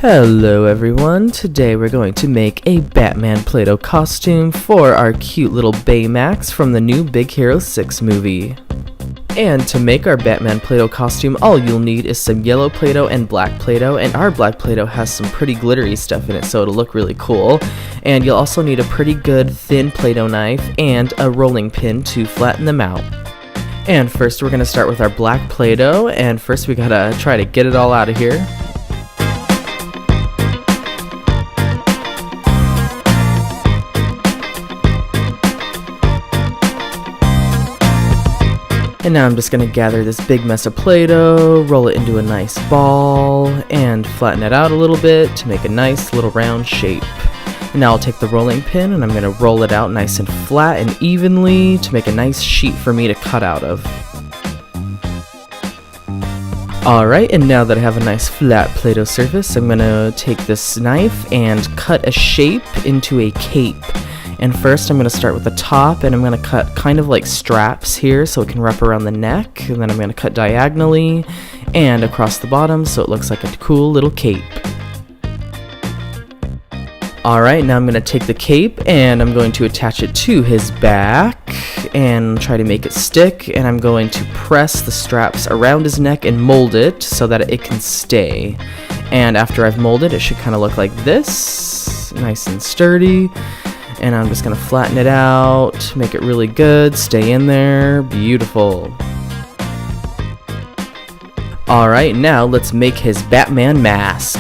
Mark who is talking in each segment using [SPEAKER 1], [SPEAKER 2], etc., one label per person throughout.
[SPEAKER 1] Hello everyone, today we're going to make a Batman Play-Doh costume for our cute little Baymax from the new Big Hero 6 movie. And to make our Batman Play-Doh costume, all you'll need is some yellow Play-Doh and black Play-Doh, and our black Play-Doh has some pretty glittery stuff in it, so it'll look really cool. And you'll also need a pretty good thin Play-Doh knife and a rolling pin to flatten them out. And first we're going to start with our black Play-Doh, and first we gotta try to get it all out of here. And now I'm just going to gather this big mess of Play-Doh, roll it into a nice ball, and flatten it out a little bit to make a nice little round shape. And now I'll take the rolling pin and I'm going to roll it out nice and flat and evenly to make a nice sheet for me to cut out of. Alright, and now that I have a nice flat Play-Doh surface, I'm going to take this knife and cut a shape into a cape. And first I'm going to start with the top, and I'm going to cut kind of like straps here so it can wrap around the neck, and then I'm going to cut diagonally and across the bottom so it looks like a cool little cape. Alright, now I'm going to take the cape and I'm going to attach it to his back and try to make it stick, and I'm going to press the straps around his neck and mold it so that it can stay. And after I've molded it, should kind of look like this, nice and sturdy. And I'm just going to flatten it out, make it really good, stay in there, beautiful. Alright, now let's make his Batman mask.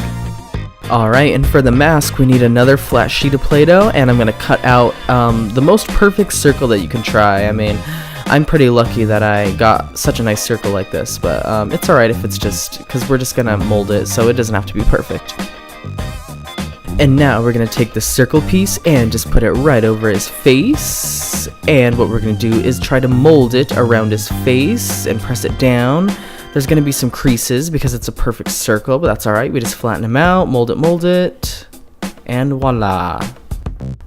[SPEAKER 1] Alright, and for the mask we need another flat sheet of Play-Doh, and I'm going to cut out the most perfect circle that you can try. I mean, I'm pretty lucky that I got such a nice circle like this, but it's alright if it's just, because we're just going to mold it, so it doesn't have to be perfect. And now we're going to take the circle piece and just put it right over his face. And what we're going to do is try to mold it around his face and press it down. There's going to be some creases because it's a perfect circle, but that's alright. We just flatten them out, mold it, and voila.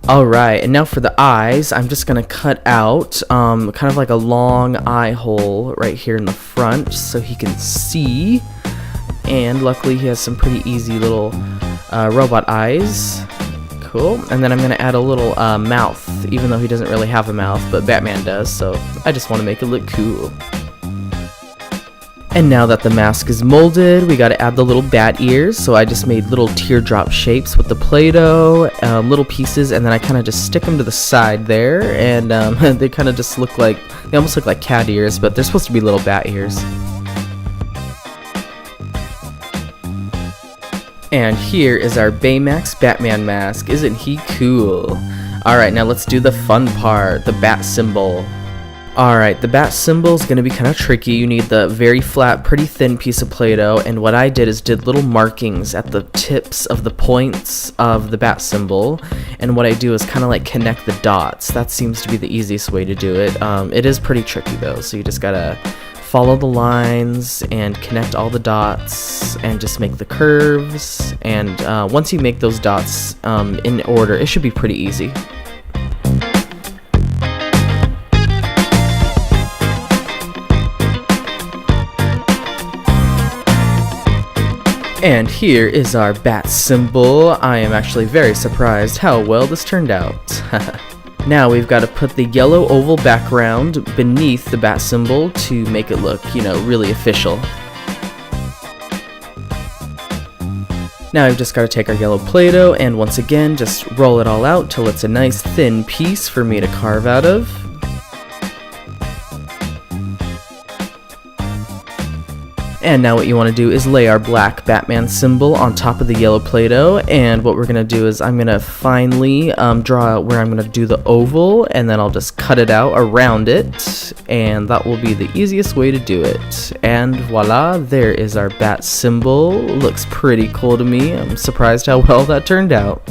[SPEAKER 1] Alright, and now for the eyes, I'm just going to cut out kind of like a long eye hole right here in the front so he can see. And luckily he has some pretty easy little robot eyes. Cool. And then I'm going to add a little mouth, even though he doesn't really have a mouth, but Batman does, so I just want to make it look cool. And now that the mask is molded, we got to add the little bat ears, so I just made little teardrop shapes with the Play-Doh, little pieces, and then I kind of just stick them to the side there, and they kind of just look like, they almost look like cat ears, but they're supposed to be little bat ears. And here is our Baymax Batman mask. Isn't he cool? Alright, now let's do the fun part, the bat symbol. Alright, the bat symbol is going to be kind of tricky. You need the very flat, pretty thin piece of Play-Doh, and what I did is did little markings at the tips of the points of the bat symbol, and what I do is kind of like connect the dots. That seems to be the easiest way to do it. It is pretty tricky though, so you just gotta follow the lines and connect all the dots and just make the curves, and once you make those dots in order, it should be pretty easy. And here is our bat symbol. I am actually very surprised how well this turned out. Now we've got to put the yellow oval background beneath the bat symbol to make it look, you know, really official. Now I've just got to take our yellow Play-Doh and once again just roll it all out till it's a nice thin piece for me to carve out of. And now what you want to do is lay our black Batman symbol on top of the yellow Play-Doh, and what we're going to do is I'm going to finally draw out where I'm going to do the oval, and then I'll just cut it out around it, and that will be the easiest way to do it. And voila, there is our bat symbol. Looks pretty cool to me. I'm surprised how well that turned out.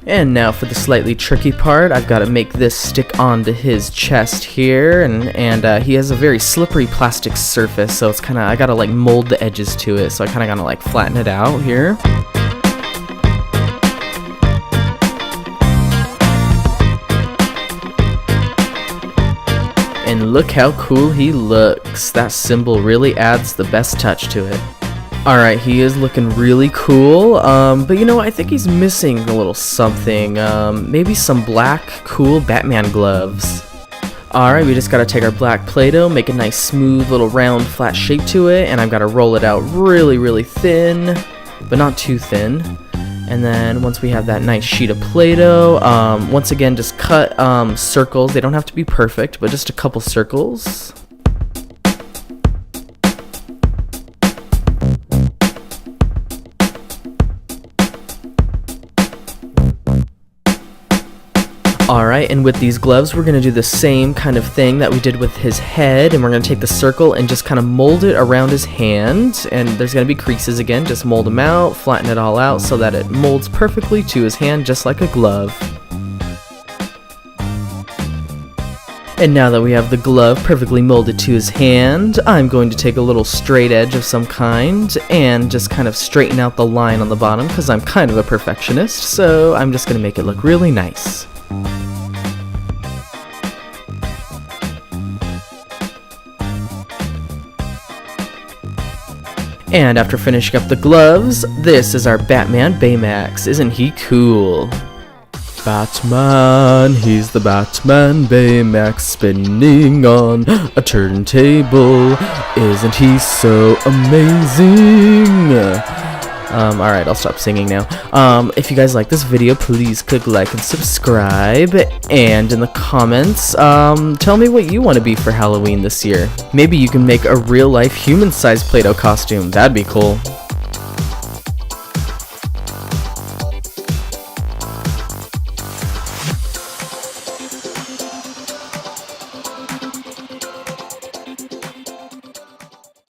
[SPEAKER 1] And now for the slightly tricky part, I've got to make this stick onto his chest here, and he has a very slippery plastic surface, so it's kind of, I got to like mold the edges to it, so I kind of got to like flatten it out here. And look how cool he looks. That symbol really adds the best touch to it. Alright, he is looking really cool, but you know, I think he's missing a little something, maybe some black, cool Batman gloves. Alright, we just gotta take our black Play-Doh, make a nice smooth little round flat shape to it, and I've gotta roll it out really thin, but not too thin. And then once we have that nice sheet of Play-Doh, once again just cut circles. They don't have to be perfect, but just a couple circles. Alright, and with these gloves we're going to do the same kind of thing that we did with his head, and we're going to take the circle and just kind of mold it around his hand, and there's going to be creases again. Just mold them out, flatten it all out so that it molds perfectly to his hand just like a glove. And now that we have the glove perfectly molded to his hand, I'm going to take a little straight edge of some kind and just kind of straighten out the line on the bottom because I'm kind of a perfectionist, so I'm just going to make it look really nice. And after finishing up the gloves, this is our Batman Baymax. Isn't he cool? Batman, he's the Batman Baymax spinning on a turntable. Isn't he so amazing? Alright, I'll stop singing now. If you guys like this video, please click like and subscribe. And in the comments, tell me what you want to be for Halloween this year. Maybe you can make a real-life human-sized Play-Doh costume. That'd be cool.